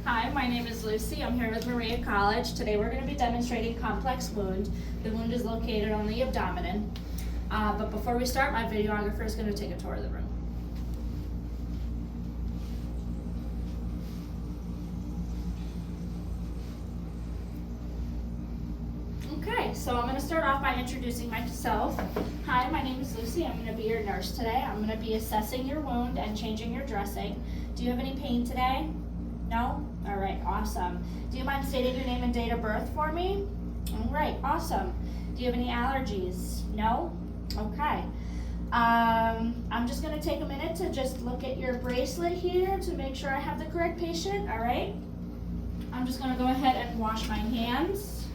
Hi, my name is Lucy. I'm here with Maria College. Today we're going to be demonstrating complex wound. The wound is located on the abdomen. But before we start, my videographer is going to take a tour of the room. Okay, so I'm going to start off by introducing myself. Hi, my name is Lucy. I'm going to be your nurse today. I'm going to be assessing your wound and changing your dressing. Do you have any pain today? No? All right, awesome. Do you mind stating your name and date of birth for me? All right, awesome. Do you have any allergies? No? Okay. I'm just going to take a minute to just look at your bracelet here to make sure I have the correct patient, all right? I'm just going to go ahead and wash my hands.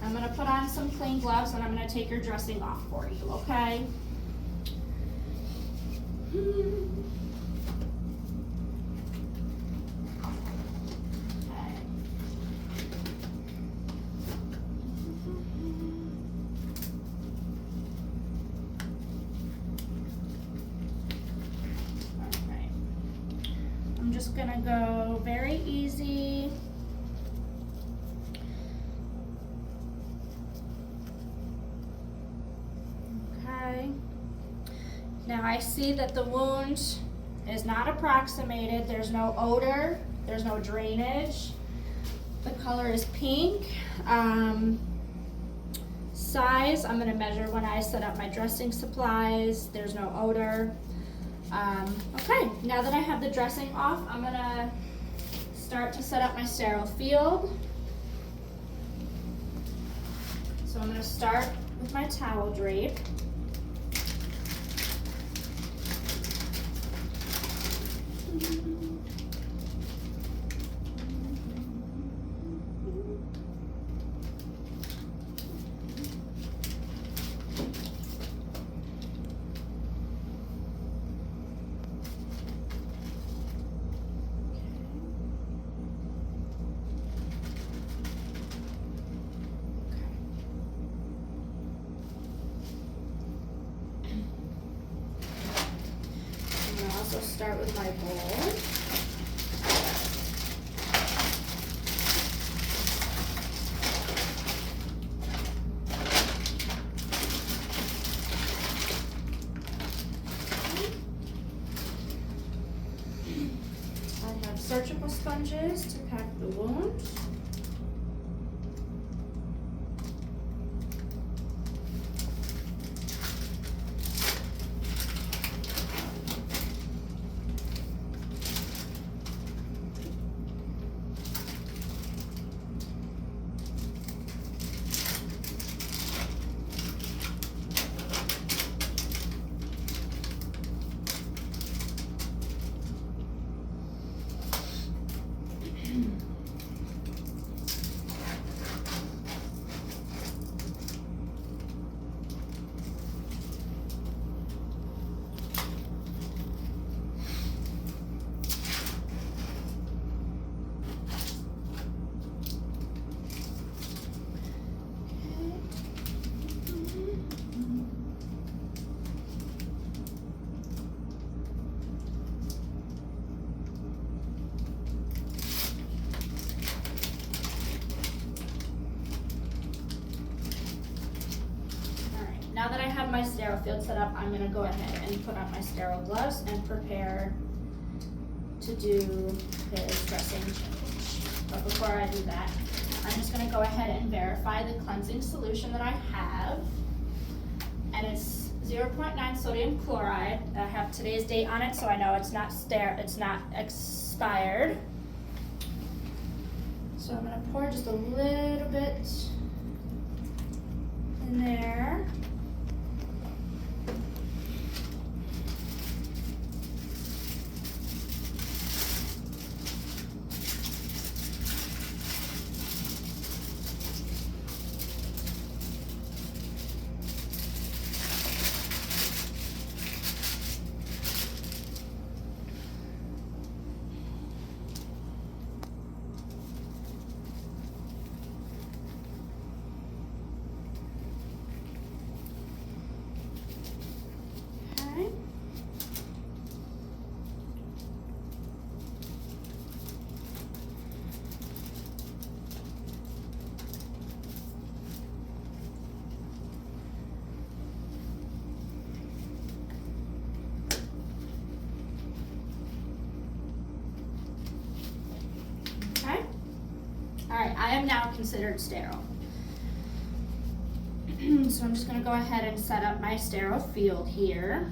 I'm going to put on some clean gloves and I'm going to take your dressing off for you, okay? I'm just gonna go very easy. Okay. Now I see that the wound is not approximated. There's no odor. There's no drainage. The color is pink. Size, I'm gonna measure when I set up my dressing supplies. There's no odor. Okay, now that I have the dressing off, I'm gonna start to set up my sterile field. So I'm gonna start with my towel drape. So start with my bowl. I have surgical sponges to pack the wound. Now that I have my sterile field set up, I'm going to go ahead and put on my sterile gloves and prepare to do his dressing change. But before I do that, I'm just going to go ahead and verify the cleansing solution that I have. And it's 0.9 sodium chloride. I have today's date on it, so I know it's not expired. So I'm going to pour just a little bit in there. am now considered sterile. So I'm just gonna go ahead and set up my sterile field here.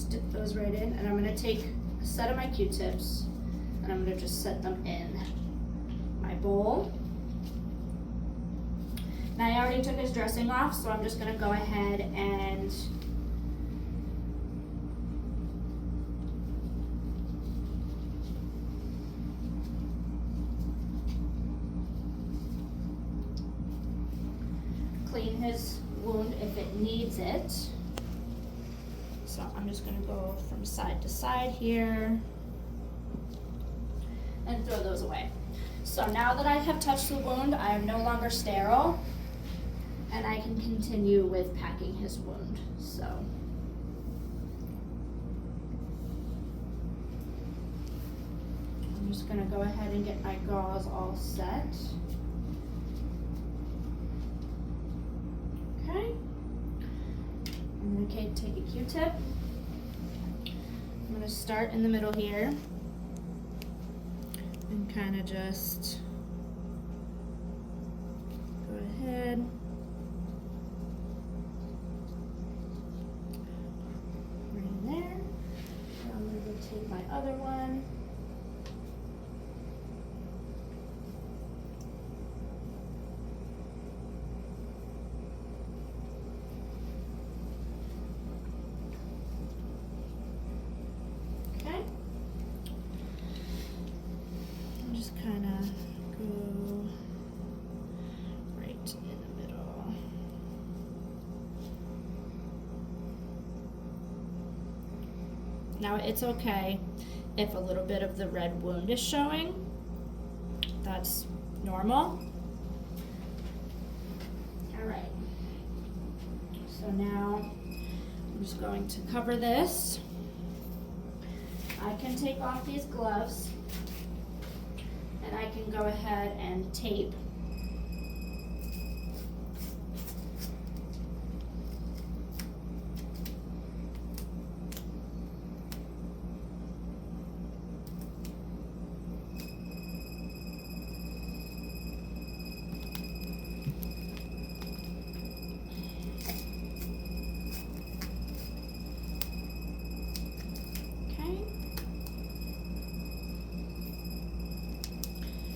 Dip those right in, and I'm gonna take a set of my Q-tips and I'm gonna just set them in my bowl. Now I already took his dressing off, so I'm just gonna go ahead and clean his wound if it needs it. So I'm just gonna go from side to side here and throw those away. So now that I have touched the wound, I am no longer sterile and I can continue with packing his wound. So I'm just gonna go ahead and get my gauze all set. Okay. I'm gonna take a Q-tip. I'm gonna start in the middle here and kind of just go ahead. Right in there. Now I'm gonna go take my other one. Kind of go right in the middle. Now it's okay if a little bit of the red wound is showing. That's normal. All right. So now I'm just going to cover this. I can take off these gloves. And I can go ahead and tape.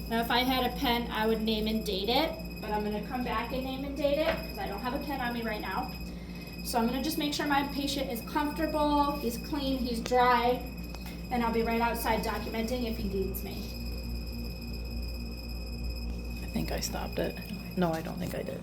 Now if I had a pen, I would name and date it, but I'm gonna come back and name and date it because I don't have a pen on me right now. So I'm gonna just make sure my patient is comfortable, he's clean, he's dry, and I'll be right outside documenting if he needs me. I think I stopped it. No, I don't think I did.